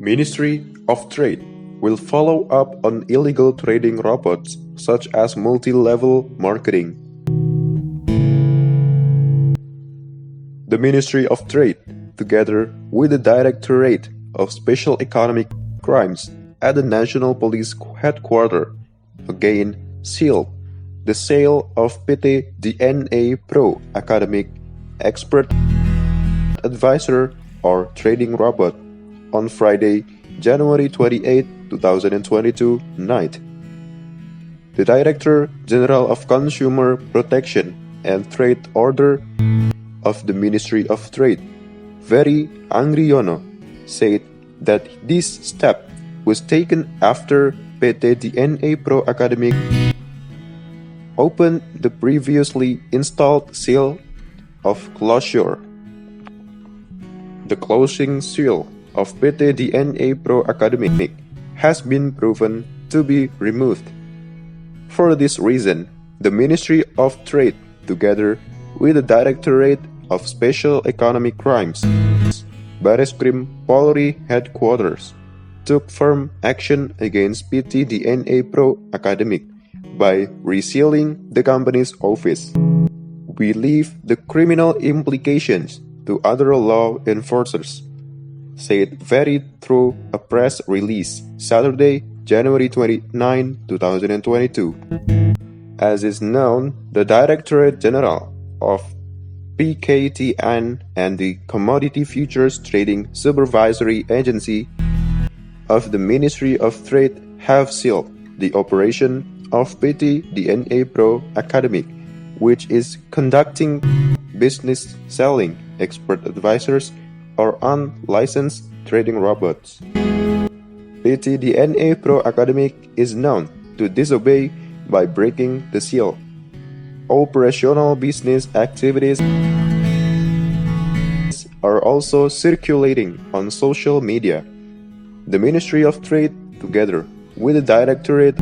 Ministry of Trade will follow up on illegal trading robots such as multi-level marketing. The Ministry of Trade, together with the Directorate of Special Economic Crimes at the National Police Headquarters, again sealed the sale of PT DNA Pro Academic Expert Advisor or Trading Robot on Friday, January 28, 2022 night. The Director General of Consumer Protection and Trade Order of the Ministry of Trade, Ferry Anggriono, said that this step was taken after PT DNA Pro Academic opened the previously installed seal of closure. The closing seal of PT DNA Pro Academic has been proven to be removed. For this reason, the Ministry of Trade, together with the Directorate of Special Economic Crimes, Bareskrim Polri Headquarters, took firm action against PT DNA Pro Academic by resealing the company's office. We leave the criminal implications to other law enforcers, said Ferry through a press release Saturday, January 29, 2022. As is known, the Directorate General of PKTN and the Commodity Futures Trading Supervisory Agency of the Ministry of Trade have sealed the operation of PT DNA Pro Academic, which is conducting business selling expert advisors or unlicensed trading robots. PT DNA Pro Academic is known to disobey by breaking the seal. Operational business activities are also circulating on social media. The Ministry of Trade, together with the Directorate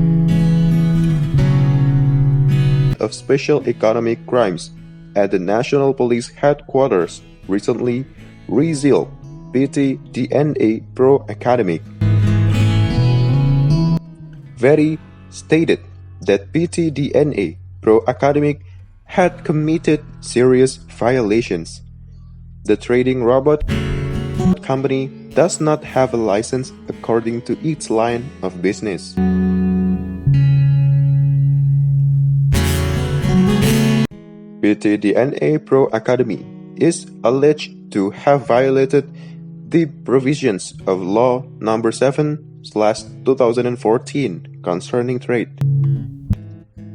of Special Economic Crimes at the National Police Headquarters, recently resealed PT DNA Pro Academic. Ferry stated that PT DNA Pro Academic had committed serious violations. The trading robot company does not have a license according to its line of business. PT DNA Pro Academy is alleged to have violated the provisions of Law No. 7/2014 concerning trade,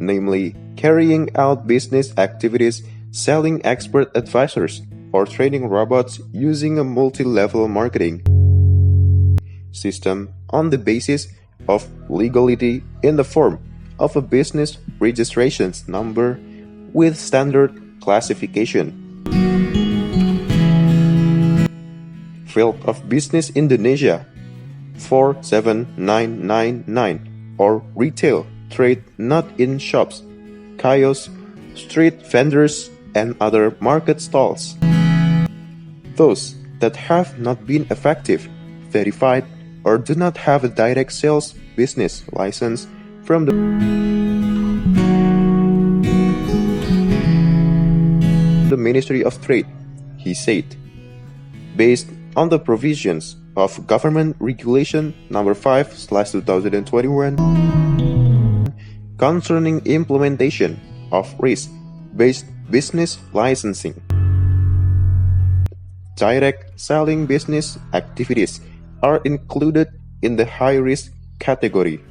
namely carrying out business activities selling expert advisors or trading robots using a multi-level marketing system on the basis of legality in the form of a business registration number with standard classification. Field of Business Indonesia 47999 or retail trade not in shops, kiosks, street vendors, and other market stalls. Those that have not been effective, verified, or do not have a direct sales business license from the Ministry of Trade, he said. Based on the provisions of Government Regulation No. 5/2021 concerning implementation of risk-based business licensing, direct selling business activities are included in the high-risk category.